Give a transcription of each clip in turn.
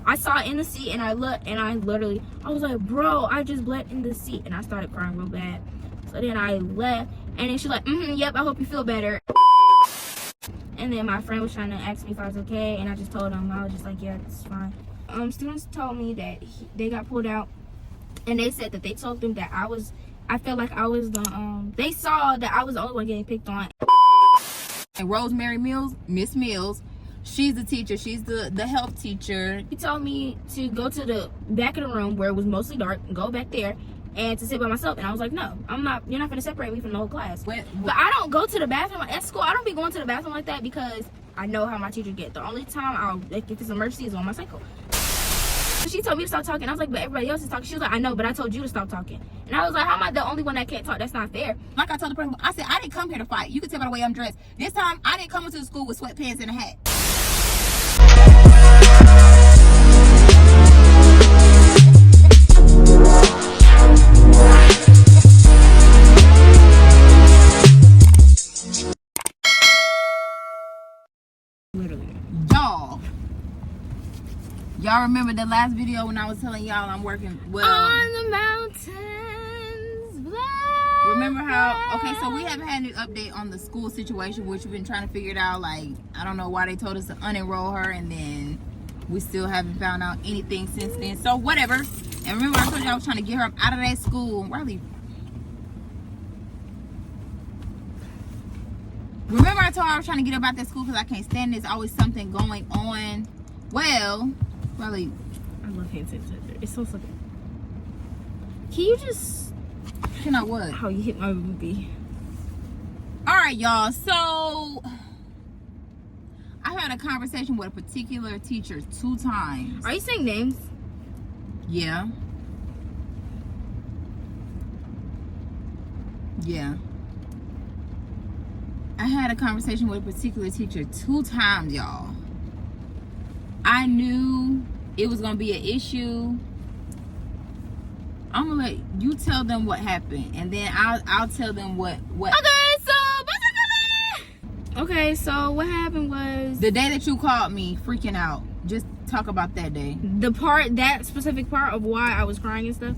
I saw it in the seat, and I looked, and I was like, bro, I just bled in the seat, and I started crying real bad. So then I left, and then she's like, yep, I hope you feel better. And then my friend was trying to ask me if I was okay, and I just told him. I was just like, yeah, it's fine. Students told me that they got pulled out, and they said that they told them that I felt like I was the, they saw that I was the only one getting picked on. And Rosemary Mills, Miss Mills, she's the teacher. She's the health teacher. He told me to go to the back of the room where it was mostly dark and go back there and to sit by myself. And I was like, no, I'm not. You're not going to separate me from the whole class. But I don't go to the bathroom at school. I don't be going to the bathroom like that because I know how my teachers get. The only time if it's an emergency is on my cycle. She told me to stop talking. I was like, but everybody else is talking. She was like, I know, but I told you to stop talking. And I was like, how am I the only one that can't talk? That's not fair. Like I told the person, I said, I didn't come here to fight. You can tell by the way I'm dressed. This time, I didn't come into the school with sweatpants and a hat. Literally. Y'all remember the last video when I was telling y'all I'm working on the mountains. Remember how, okay, so we haven't had any update on the school situation, which we've been trying to figure it out. Like, I don't know why they told us to unenroll her, and then we still haven't found out anything since then. So whatever. And remember I told you I was trying to get her up out of that school. Rhylee. Remember I told her I was trying to get her out that school because I can't stand it. There's always something going on. Well, Rhylee. I love hand sanitizer. It's so simple. Can you just... You know what? How you hit my movie. Alright, y'all. So, I had a conversation with a particular teacher 2 times. Are you saying names? Yeah. Yeah. I had a conversation with a particular teacher 2 times, y'all. I knew it was going to be an issue. I'm gonna let you tell them what happened, and then I'll tell them what. Okay, so what happened was the day that you called me freaking out. Just talk about that day. That specific part of why I was crying and stuff.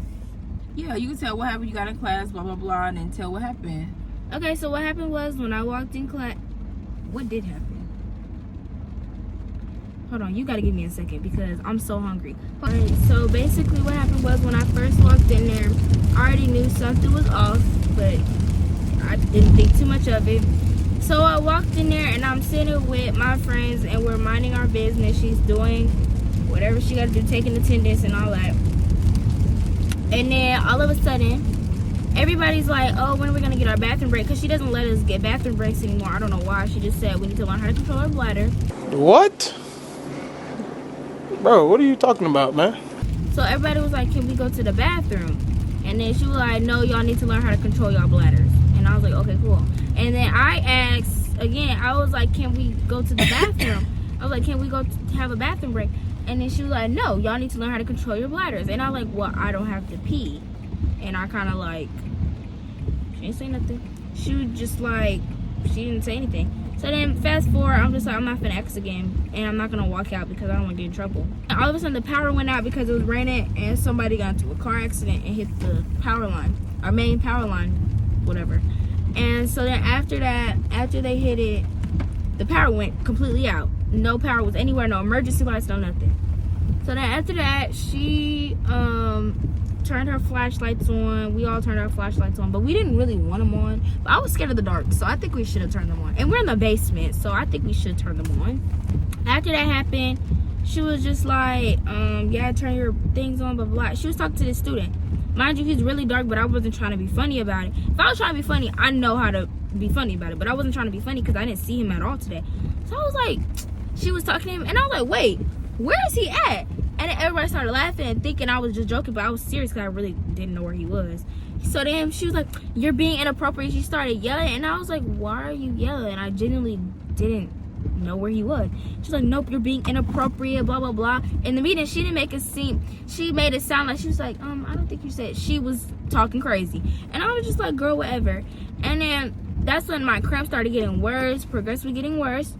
Yeah, you can tell what happened. You got in class, blah blah blah, and then tell what happened. Okay, so what happened was when I walked in class. What did happen? Hold on, you gotta give me a second because I'm so hungry. Alright, so basically what happened was when I first walked in there, I already knew something was off, but I didn't think too much of it. So I walked in there and I'm sitting with my friends and we're minding our business. She's doing whatever she gotta do, taking attendance and all that. And then all of a sudden, everybody's like, oh, when are we gonna get our bathroom break? Because she doesn't let us get bathroom breaks anymore. I don't know why. She just said we need to learn how to control our bladder. What? Bro, what are you talking about, man? So everybody was like, can we go to the bathroom? And then she was like, no, y'all need to learn how to control y'all bladders. And I was like, okay, cool. And then I asked again, I was like, can we go to the bathroom? I was like, can we go have a bathroom break? And then she was like, no, y'all need to learn how to control your bladders. And I was like, well, I don't have to pee. And I kind of like, she didn't say nothing. She was just like, she didn't say anything. So then fast forward, I'm just like, I'm not finna ask again. And I'm not gonna walk out because I don't wanna get in trouble. And all of a sudden the power went out because it was raining and somebody got into a car accident and hit the power line. Our main power line, whatever. And so then after that, after they hit it, the power went completely out. No power was anywhere, no emergency lights, no nothing. So then after that, she turned her flashlights on. We all turned our flashlights on, but we didn't really want them on. But I was scared of the dark, so I think we should have turned them on. And we're in the basement, so I think we should turn them on. After that happened, she was just like, yeah, turn your things on, blah, blah, blah. She was talking to this student. Mind you, he's really dark, but I wasn't trying to be funny about it. If I was trying to be funny, I know how to be funny about it, but I wasn't trying to be funny because I didn't see him at all today. So I was like, she was talking to him, and I was like, wait, where is he at? And then everybody started laughing and thinking I was just joking, but I was serious because I really didn't know where he was. So then she was like, you're being inappropriate. She started yelling, and I was like, why are you yelling? I genuinely didn't know where he was. She's like, nope, you're being inappropriate, blah, blah, blah. In the meeting, she didn't make it seem, she made it sound like, she was like, I don't think you said, she was talking crazy. And I was just like, girl, whatever. And then that's when my cramps started getting worse, progressively getting worse.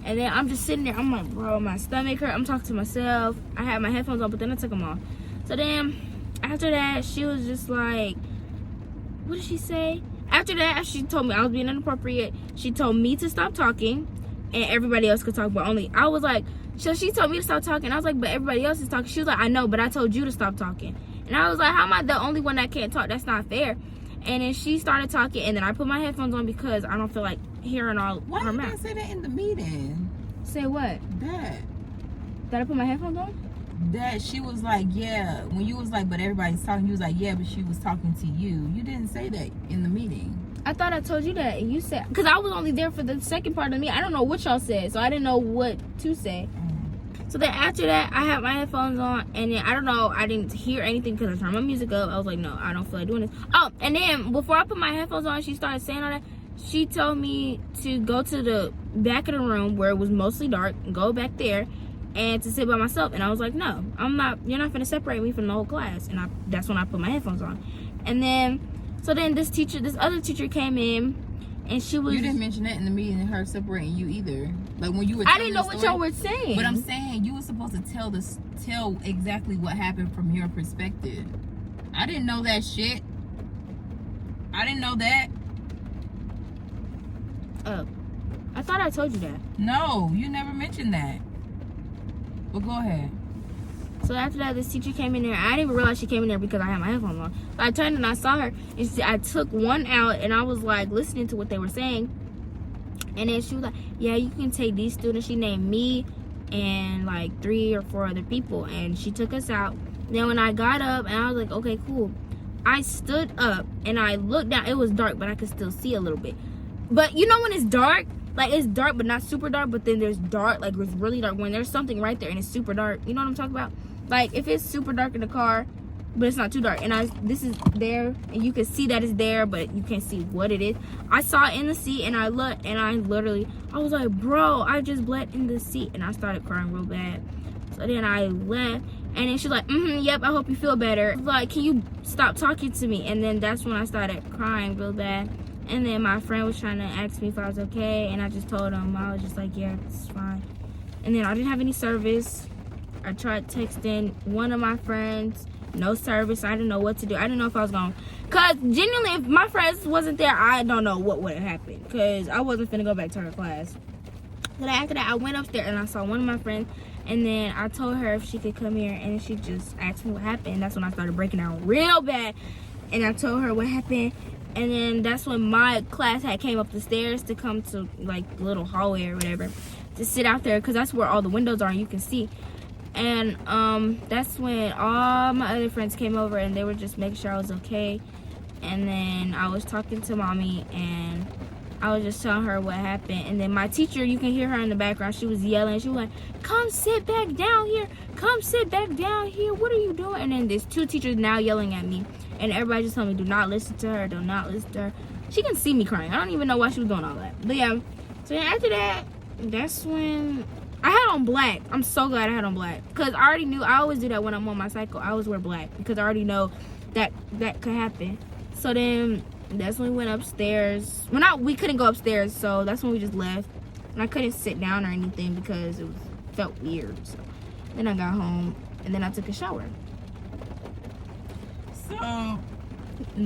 And then I'm just sitting there. I'm like, bro, my stomach hurt. I'm talking to myself. I had my headphones on, but then I took them off. So then after that, she was just like, what did she say? After that, she told me I was being inappropriate. She told me to stop talking, and everybody else could talk, but only I was like, so she told me to stop talking. I was like, but everybody else is talking. She was like, I know, but I told you to stop talking. And I was like, how am I the only one that can't talk? That's not fair. And then she started talking, and then I put my headphones on because I don't feel like hearing all Why her you mouth. didn't say that in the meeting? Say what? That Did I put my headphones on? she was like, yeah. When you was like, but everybody's talking, you was like, yeah, but she was talking to you. You didn't say that in the meeting. I thought I told you that, and you said, because I was only there for the second part of me. I don't know what y'all said, so I didn't know what to say. So then after that, I had my headphones on, and then I don't know, I didn't hear anything because I turned my music up. I was like, no, I don't feel like doing this. Oh, and then before I put my headphones on, she started saying all that. She told me to go to the back of the room where it was mostly dark, and go back there, and to sit by myself. And I was like, no, I'm not. You're not gonna separate me from the whole class. And that's when I put my headphones on. And then, so then this other teacher came in, and she was. You didn't mention that in the meeting, her separating you either. Like when you were. I didn't know what y'all were saying. But I'm saying you were supposed to tell exactly what happened from your perspective. I didn't know that shit. I didn't know that. Oh, I thought I told you that. No, you never mentioned that. But go ahead. So after that, this teacher came in there. I didn't even realize she came in there because I had my headphones on. So I turned and I saw her. And I took one out, and I was like listening to what they were saying. And then she was like, yeah, you can take these students. She named me and like 3 or 4 other people. And she took us out. Then when I got up, and I was like, okay, cool. I stood up and I looked down. It was dark, but I could still see a little bit. But you know when it's dark? Like, it's dark, but not super dark. But then there's dark, like, it's really dark. When there's something right there and it's super dark. You know what I'm talking about? Like, if it's super dark in the car, but it's not too dark. And this is there, and you can see that it's there, but you can't see what it is. I saw it in the seat, and I looked, and I was like, bro, I just bled in the seat. And I started crying real bad. So then I left, and then she's like, yep, I hope you feel better. I was like, can you stop talking to me? And then that's when I started crying real bad. And then my friend was trying to ask me if I was okay, and I just told him. I was just like, yeah, it's fine. And then I didn't have any service. I tried texting one of my friends, no service. I didn't know what to do. I didn't know if I was going. Because genuinely, if my friends wasn't there, I don't know what would have happened. Because I wasn't finna go back to her class. Then after that, I went upstairs and I saw one of my friends. And then I told her if she could come here, and she just asked me what happened. And that's when I started breaking down real bad. And I told her what happened. And then that's when my class had came up the stairs to come to like the little hallway or whatever to sit out there, because that's where all the windows are and you can see. And that's when all my other friends came over, and they were just making sure I was okay. And then I was talking to mommy, and I was just telling her what happened. And then my teacher, you can hear her in the background, she was yelling. She was like, come sit back down here, come sit back down here, what are you doing? And then there's 2 teachers now yelling at me, and everybody just told me, do not listen to her, do not listen to her. She can see me crying. I don't even know why she was doing all that. But yeah, so then after that, that's when I had on black. I'm so glad I had on black, because I already knew. I always do that when I'm on my cycle. I always wear black because I already know that could happen. So then that's when we went upstairs. Well, we couldn't go upstairs, so that's when we just left. And I couldn't sit down or anything because it felt weird. So then I got home, and then I took a shower.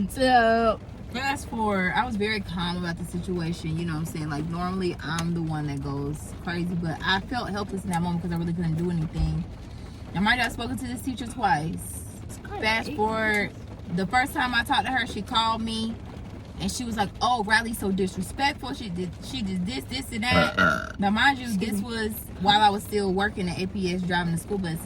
So fast forward, I was very calm about the situation, you know what I'm saying? Like, normally I'm the one that goes crazy, but I felt helpless in that moment because I really couldn't do anything. I might have spoken to this teacher twice. Fast forward, the first time I talked to her, she called me and she was like, oh, Rhylee's so disrespectful. She did this and that. Now, mind you, this was while I was still working at APS driving the school buses.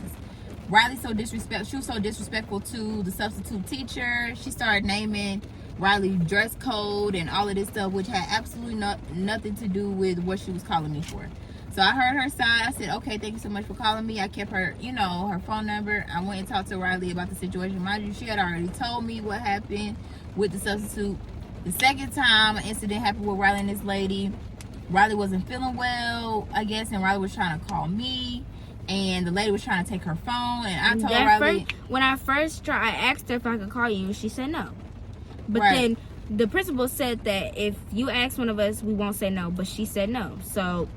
Rhylee's so disrespectful. She was so disrespectful to the substitute teacher. She started naming Rhylee dress code and all of this stuff, which had absolutely nothing to do with what she was calling me for. So I heard her side. I said, okay, thank you so much for calling me. I kept her, her phone number. I went and talked to Rhylee about the situation. Mind you, she had already told me what happened with the substitute. The second time an incident happened with Rhylee and this lady, Rhylee wasn't feeling well, I guess, and Rhylee was trying to call me. And the lady was trying to take her phone, and I told Rhylee. When I first tried, I asked her if I could call you, and she said no. But right. Then the principal said that if you ask one of us, we won't say no. But she said no. So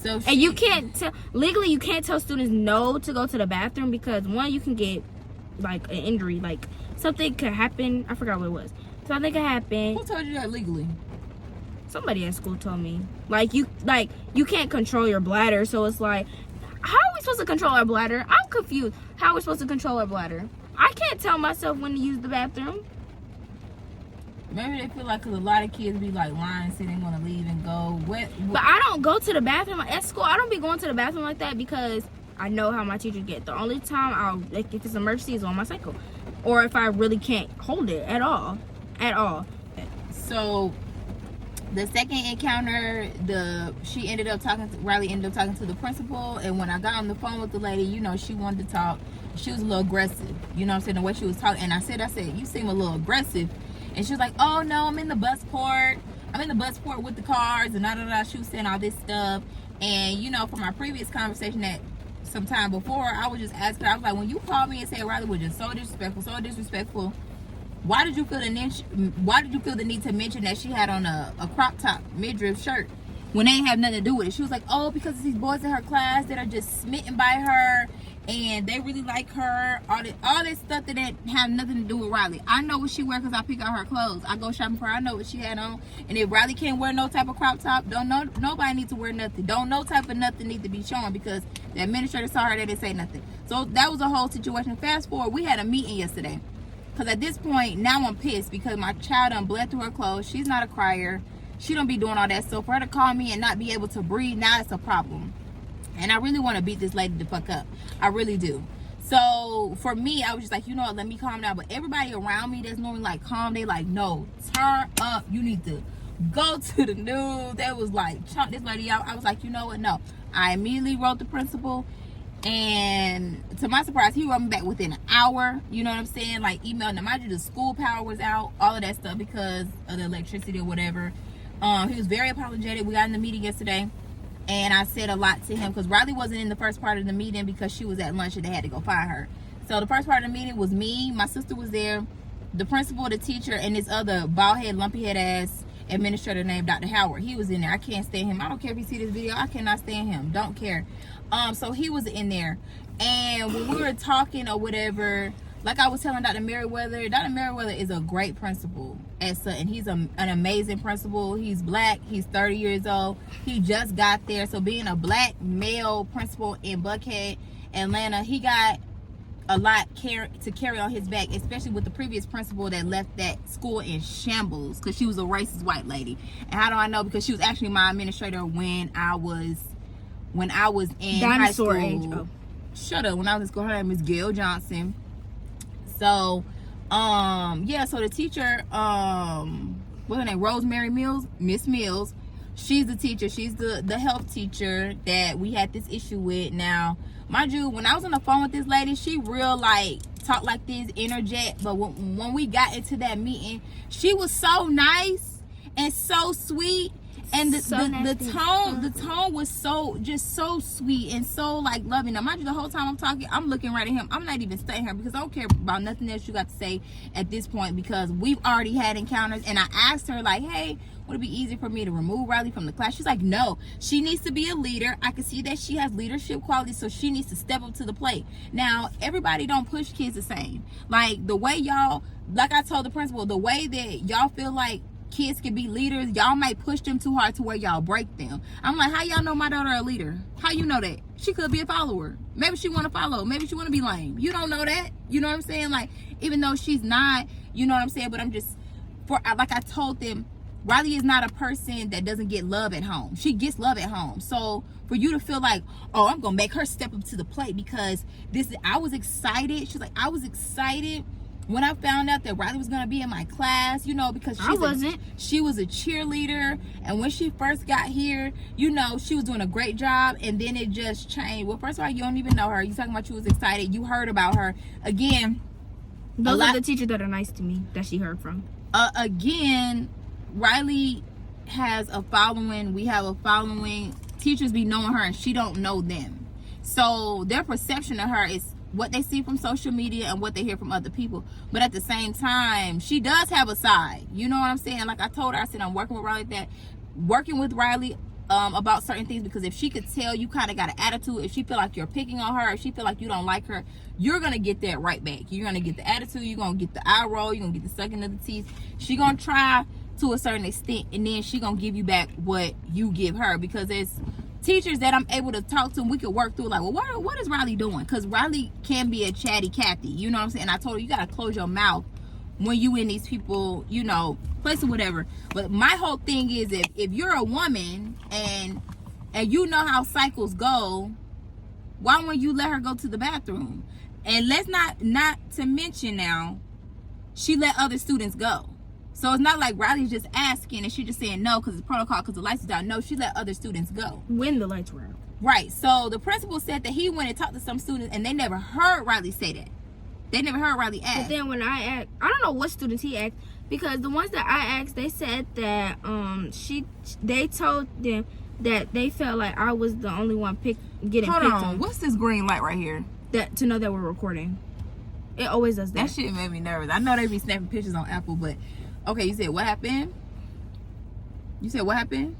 So and you can't tell legally. You can't tell students no to go to the bathroom because one, you can get like an injury, like something could happen. I forgot what it was. Something could happen. Who told you that legally? Somebody at school told me. Like you can't control your bladder, so it's like, how are we supposed to control our bladder? I'm confused. How are we supposed to control our bladder? I can't tell myself when to use the bathroom. Maybe they feel like, because a lot of kids be like lying, saying they want to leave and go. But I don't go to the bathroom at school. I don't be going to the bathroom like that because I know how my teachers get. The only time I'll, like, if it's an emergency, is on my cycle, or if I really can't hold it at all. So the second encounter, Rhylee ended up talking to the principal, and when I got on the phone with the lady, you know, she wanted to talk. She was a little aggressive, you know what I'm saying, the way she was talking. And I said, you seem a little aggressive. And she was like, oh no, I'm in the bus port with the cars and da. She was saying all this stuff. And you know, from our previous conversation that some time before, I was just asking her, I was like, when you called me and said Rhylee was just so disrespectful, why did you feel the need to mention that she had on a crop top midriff shirt when they ain't have nothing to do with it? She was like, oh, because it's these boys in her class that are just smitten by her and they really like her, all this stuff that have nothing to do with Rhylee. I know what she wear because I pick out her clothes. I go shopping for her. I know what she had on. And if Rhylee can't wear no type of crop top, nobody needs to wear nothing. No type of nothing need to be shown because the administrator saw her, they didn't say nothing. So that was a whole situation. Fast forward, we had a meeting yesterday. Because at this point, now I'm pissed because my child done bled through her clothes. She's not a crier. She don't be doing all that. So for her to call me and not be able to breathe, now it's a problem. And I really want to beat this lady the fuck up. I really do. So for me, I was just like, you know what, let me calm down. But everybody around me that's normally like calm, they like, no, turn up. You need to go to the news. They was like, chunk this lady out. I was like, you know what, no. I immediately wrote the principal. And to my surprise, he wrote me back within an hour. You know what I'm saying? Like emailing them. Mind you, the school power was out, all of that stuff because of the electricity or whatever. He was very apologetic. We got in the meeting yesterday, and I said a lot to him because Rhylee wasn't in the first part of the meeting because she was at lunch and they had to go find her. So the first part of the meeting was me, my sister was there, the principal, the teacher, and this other bald head, lumpy head ass administrator named Dr. Howard. He was in there. I can't stand him. I don't care if you see this video. I cannot stand him. Don't care. So he was in there, and when we were talking or whatever, like I was telling Dr. Merriweather is a great principal at Sutton. He's an amazing principal. He's black. He's 30 years old. He just got there. So being a black male principal in Buckhead, Atlanta, he got a lot to carry on his back, especially with the previous principal that left that school in shambles because she was a racist white lady. And how do I know? Because she was actually my administrator when I was in high school. Age. Oh. Shut up. When I was in school, her name is Gail Johnson. So, yeah. So the teacher, what's her name? Rosemary Mills, Miss Mills. She's the teacher. She's the health teacher that we had this issue with. Now, mind you, when I was on the phone with this lady, she real like talk like this, interject. But when we got into that meeting, she was so nice and so sweet. And the tone was so sweet and so like loving. Now, mind you, the whole time I'm talking, I'm looking right at him. I'm not even studying her because I don't care about nothing else you got to say at this point because we've already had encounters. And I asked her like, hey, would it be easy for me to remove Rhylee from the class? She's like, no, she needs to be a leader. I can see that she has leadership qualities, so she needs to step up to the plate. Now, everybody don't push kids the same. Like the way y'all, like I told the principal, the way that y'all feel like kids can be leaders, y'all might push them too hard to where y'all break them. I'm like, how y'all know my daughter a leader? How you know that? She could be a follower. Maybe she want to follow. Maybe she want to be lame. You don't know that. You know what I'm saying? Like, even though she's not, you know what I'm saying? But I'm just, like I told them, Rhylee is not a person that doesn't get love at home. She gets love at home. So for you to feel like, oh, I'm going to make her step up to the plate because I was excited. She's like, I was excited when I found out that Rhylee was going to be in my class, you know, because she was a cheerleader. And when she first got here, you know, she was doing a great job. And then it just changed. Well, first of all, you don't even know her. You talking about you was excited. You heard about her. Again, those are the teachers that are nice to me that she heard from. Again, Rhylee has a following. We have a following. Teachers be knowing her and she don't know them. So their perception of her is what they see from social media and what they hear from other people. But at the same time, she does have a side. You know what I'm saying? Like I told her, I said, I'm working with Rhylee about certain things, because if she could tell you kind of got an attitude, if she feel like you're picking on her, if she feel like you don't like her, you're gonna get that right back. You're gonna get the attitude, you're gonna get the eye roll, you're gonna get the sucking of the teeth. She gonna try to a certain extent, and then she gonna give you back what you give her, because there's teachers that I'm able to talk to and we could work through, like, well, what is Rhylee doing? Because Rhylee can be a chatty Cathy, you know what I'm saying? I told her, you gotta close your mouth when you in these people, you know, place or whatever. But my whole thing is, if you're a woman and you know how cycles go, why won't you let her go to the bathroom? And let's not to mention now, she let other students go. So it's not like Rhylee's just asking and she just saying no because it's protocol, because the lights is down. No, she let other students go when the lights were out. Right. So the principal said that he went and talked to some students and they never heard Rhylee say that. They never heard Rhylee ask. But then when I asked, I don't know what students he asked, because the ones that I asked, they said that they told them that they felt like I was the only one getting picked on. What's this green light right here? That to know that we're recording. It always does that. That shit made me nervous. I know they be snapping pictures on Apple, but okay, you said what happened? You said what happened?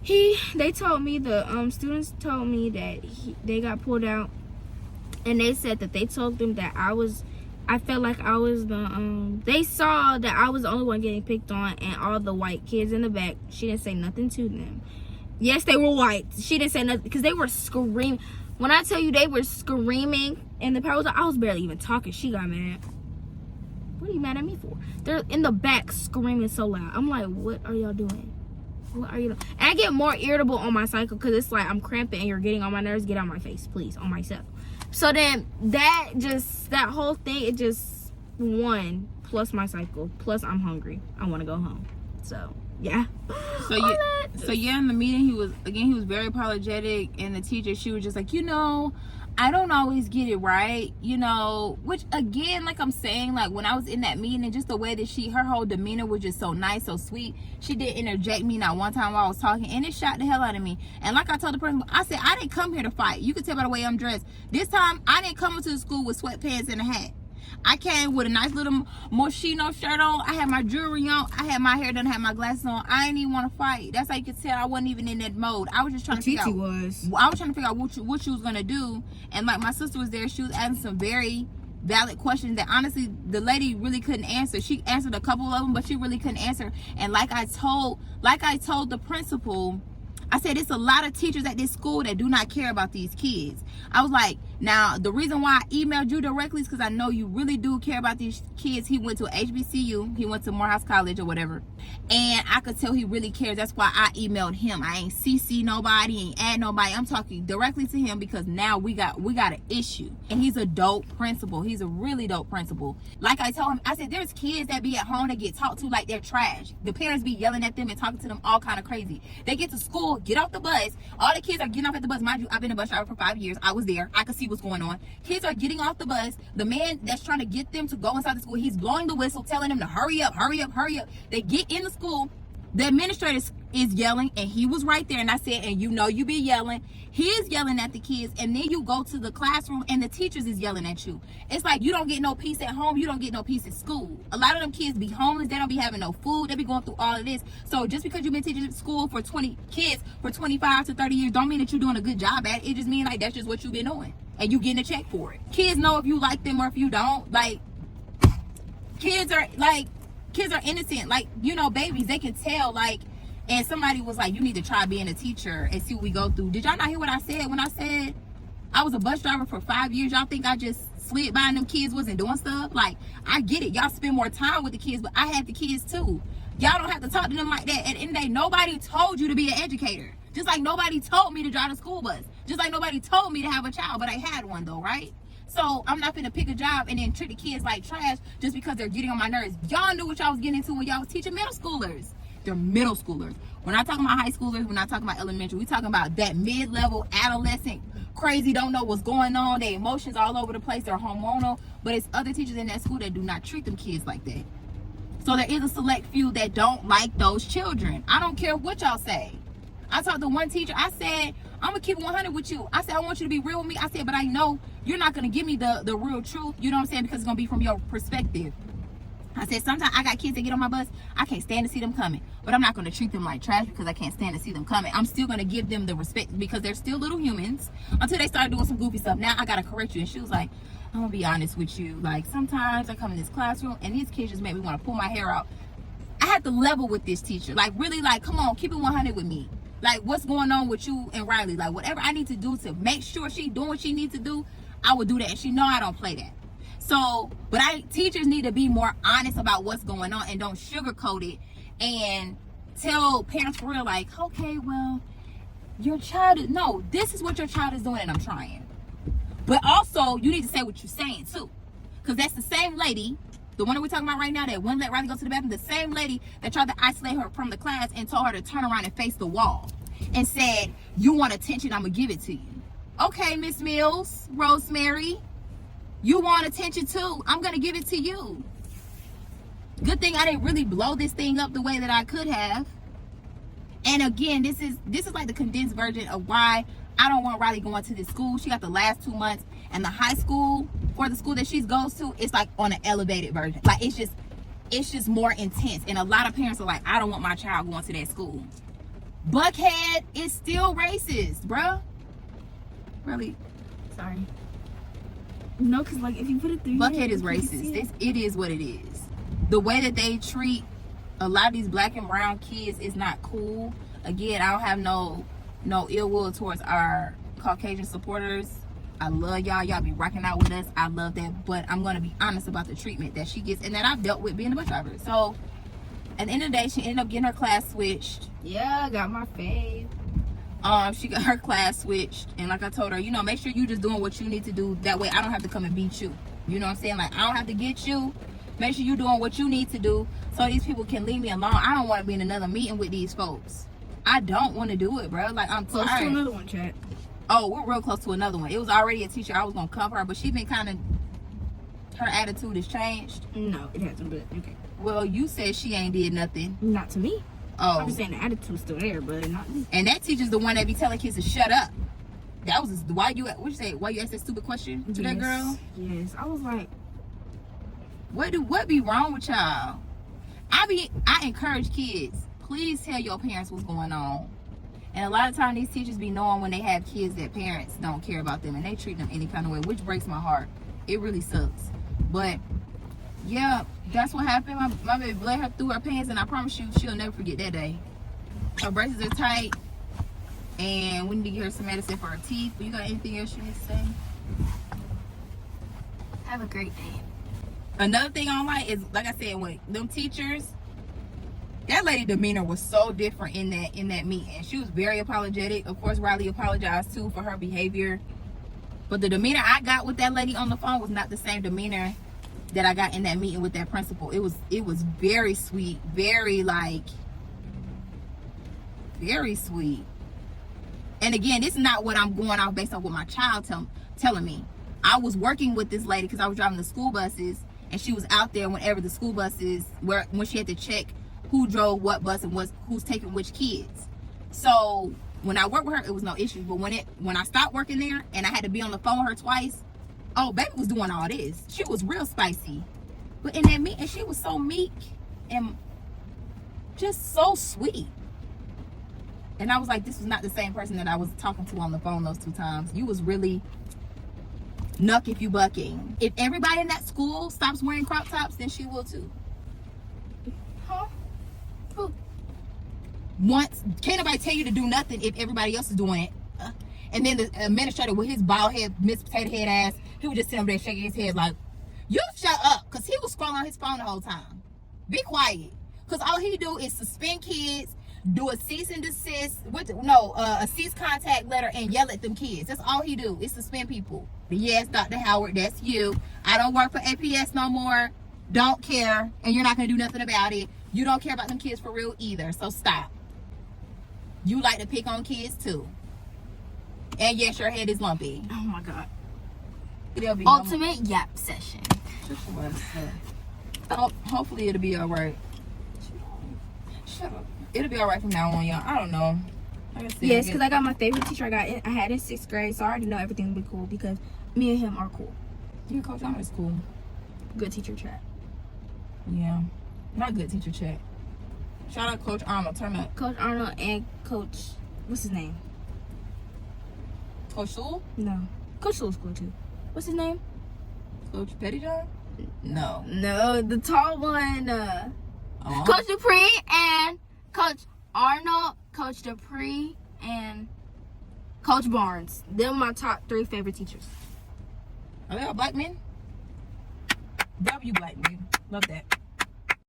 They told me, the students told me that they got pulled out. And they said that they told them that I felt like I was they saw that I was the only one getting picked on, and all the white kids in the back, she didn't say nothing to them. Yes, they were white. She didn't say nothing because they were screaming. When I tell you they were screaming in the power, I was barely even talking. She got mad. What are you mad at me for? They're in the back screaming so loud. I'm like, what are y'all doing? What are you doing? And I get more irritable on my cycle because it's like I'm cramping and you're getting on my nerves. Get out my face, please, on myself. So then that whole thing, it just one plus my cycle plus I'm hungry. I want to go home. So yeah. So yeah, in the meeting he was very apologetic, and the teacher, she was just like, I don't always get it right, which again, like I'm saying, like when I was in that meeting, and just the way that her whole demeanor was just so nice, so sweet. She didn't interject me not one time while I was talking, and it shot the hell out of me. And like I told the person, I said, I didn't come here to fight. You can tell by the way I'm dressed. This time, I didn't come into the school with sweatpants and a hat. I came with a nice little Moschino shirt on. I had my jewelry on. I had my hair done. I had my glasses on. I didn't even want to fight. That's how you could tell I wasn't even in that mode. I was just trying to figure out. I was trying to figure out what you was gonna do. And like my sister was there. She was asking some very valid questions that honestly the lady really couldn't answer. She answered a couple of them, but she really couldn't answer. And like I told the principal, I said, it's a lot of teachers at this school that do not care about these kids. I was like, now, the reason why I emailed you directly is because I know you really do care about these kids. He went to HBCU. He went to Morehouse College or whatever. And I could tell he really cares. That's why I emailed him. I ain't CC nobody, ain't add nobody. I'm talking directly to him because now we got an issue. And he's a dope principal. He's a really dope principal. Like I told him, I said, there's kids that be at home that get talked to like they're trash. The parents be yelling at them and talking to them all kind of crazy. They get to school, get off the bus. All the kids are getting off at the bus. Mind you, I've been a bus driver for 5 years. I was there. I could see what's going on. Kids are getting off the bus. The man that's trying to get them to go inside the school, he's blowing the whistle, telling them to hurry up, hurry up, hurry up. They get in the school. The administrator is yelling, and he was right there. And I said, and you be yelling. He is yelling at the kids, and then you go to the classroom, and the teachers is yelling at you. It's like you don't get no peace at home. You don't get no peace at school. A lot of them kids be homeless. They don't be having no food. They be going through all of this. So just because you've been teaching at school for 20 kids for 25 to 30 years, don't mean that you're doing a good job at it. It just means like that's just what you've been doing, and you getting a check for it. Kids know if you like them or if you don't. Like kids are innocent, like, babies, they can tell, like, and somebody was like, you need to try being a teacher and see what we go through. Did y'all not hear what I said when I said I was a bus driver for 5 years? Y'all think I just slid by and them kids wasn't doing stuff? Like, I get it. Y'all spend more time with the kids, but I had the kids too. Y'all don't have to talk to them like that. At the end of the day, nobody told you to be an educator. Just like nobody told me to drive a school bus. Just like nobody told me to have a child, but I had one though, right? So I'm not gonna pick a job and then treat the kids like trash just because they're getting on my nerves. Y'all knew what y'all was getting into when y'all was teaching middle schoolers. They're middle schoolers. We're not talking about high schoolers. We're not talking about elementary. We're talking about that mid-level adolescent, crazy, don't know what's going on. Their emotions all over the place. They're hormonal. But it's other teachers in that school that do not treat them kids like that. So there is a select few that don't like those children. I don't care what y'all say. I talked to one teacher. I said, I'm going to keep it 100 with you. I said, I want you to be real with me. I said, but I know you're not going to give me the real truth. You know what I'm saying? Because it's going to be from your perspective. I said, sometimes I got kids that get on my bus, I can't stand to see them coming. But I'm not going to treat them like trash because I can't stand to see them coming. I'm still going to give them the respect because they're still little humans until they start doing some goofy stuff. Now I got to correct you. And she was like, I'm going to be honest with you. Like, sometimes I come in this classroom and these kids just make me want to pull my hair out. I had to level with this teacher. Like, really, like, come on, keep it 100 with me. Like, what's going on with you and Rhylee? Like, whatever I need to do to make sure she doing what she needs to do, I will do that. And she know I don't play that. So, but teachers need to be more honest about what's going on and don't sugarcoat it and tell parents for real, like, okay, well, your child is, no, this is what your child is doing and I'm trying. But also, you need to say what you're saying too. Because that's the same lady, the one that we're talking about right now that wouldn't let Rhylee go to the bathroom, the same lady that tried to isolate her from the class and told her to turn around and face the wall and said, you want attention, I'm going to give it to you. Okay, Miss Mills, Rosemary. You want attention too. I'm going to give it to you. Good thing I didn't really blow this thing up the way that I could have. And again, this is like the condensed version of why I don't want Rhylee going to this school. She got the last 2 months, and the high school or the school that she goes to, it's like on an elevated version. Like it's just more intense. And a lot of parents are like, I don't want my child going to that school. Buckhead is still racist, bruh. Really? Sorry. No, because like if you put it through Buckhead is racist. It is what it is. The way that they treat a lot of these black and brown kids is not cool. Again, I don't have no ill will towards our Caucasian supporters. I love y'all. Y'all be rocking out with us. I love that. But I'm going to be honest about the treatment that she gets and that I've dealt with being a bus driver. So at the end of the day, she ended up getting her class switched. Yeah, got my fave. She got her class switched, and like I told her, you know, make sure you just doing what you need to do. That way I don't have to come and beat you. You know what I'm saying? Like, I don't have to get you. Make sure you doing what you need to do so these people can leave me alone. I don't want to be in another meeting with these folks. I don't want to do it, bro. Like, I'm tired. Close to another one, chat. Oh, we're real close to another one. It was already a teacher I was gonna cover her, but she been kind of, her attitude has changed. No, it hasn't, but okay. Well, you said she ain't did nothing. Not to me. Oh. I'm just saying the attitude's still there, but not me. And that teacher's the one that be telling kids to shut up. That was why you asked that stupid question to that girl? Yes. I was like, what be wrong with y'all? I encourage kids, please tell your parents what's going on. And a lot of times these teachers be knowing when they have kids that parents don't care about them and they treat them any kind of way, which breaks my heart. It really sucks. But yeah, that's what happened. My baby bled her through her pants, and I promise you, she'll never forget that day. Her braces are tight, and we need to get her some medicine for her teeth. But you got anything else you need to say? have a great day. Another thing I don't like is, like I said, with them teachers, that lady demeanor was so different in that meeting. She was very apologetic. Of course, Rhylee apologized too for her behavior. But the demeanor I got with that lady on the phone was not the same demeanor that I got in that meeting with that principal. It was very sweet, very sweet. And again, this is not what I'm going off based on what my child telling me. I was working with this lady because I was driving the school buses, and she was out there whenever the school buses when she had to check who drove what bus and who's taking which kids. So when I worked with her, it was no issue. But when I stopped working there and I had to be on the phone with her twice, oh, baby was doing all this. She was real spicy. But in that meeting, she was so meek and just so sweet. And I was like, this was not the same person that I was talking to on the phone those 2 times. You was really nuck if you bucking. If everybody in that school stops wearing crop tops, then she will too. Huh? Who? Can't nobody tell you to do nothing if everybody else is doing it. And then the administrator with his bald head, Miss Potato Head ass, he would just sit over there shaking his head like, you shut up, because he was scrolling on his phone the whole time. Be quiet. Because all he do is suspend kids, do a cease and desist, a cease contact letter, and yell at them kids. That's all he do, is suspend people. But yes, Dr. Howard, that's you. I don't work for APS no more. Don't care, and you're not going to do nothing about it. You don't care about them kids for real either, so stop. You like to pick on kids too. And yes, your head is lumpy. Oh my God. It'll be Ultimate yap session. Hopefully it'll be alright. Shut up. It'll be alright from now on, y'all. I don't know. Yes, because I got my favorite teacher I had in 6th grade, so I already know everything will be cool because me and him are cool. You Coach Honor is cool. Good teacher chat. Yeah. Not good teacher chat. Shout out Coach Arnold. Turn up. Coach Arnold and Coach, what's his name? Coach Sewell? No. Coach Sewell's cool too. What's his name? Coach Pettyjohn? No. No, the tall one. Oh. Coach Dupree and Coach Arnold, Coach Dupree, and Coach Barnes. Them my top 3 favorite teachers. Are they all black men? W black men. Love that.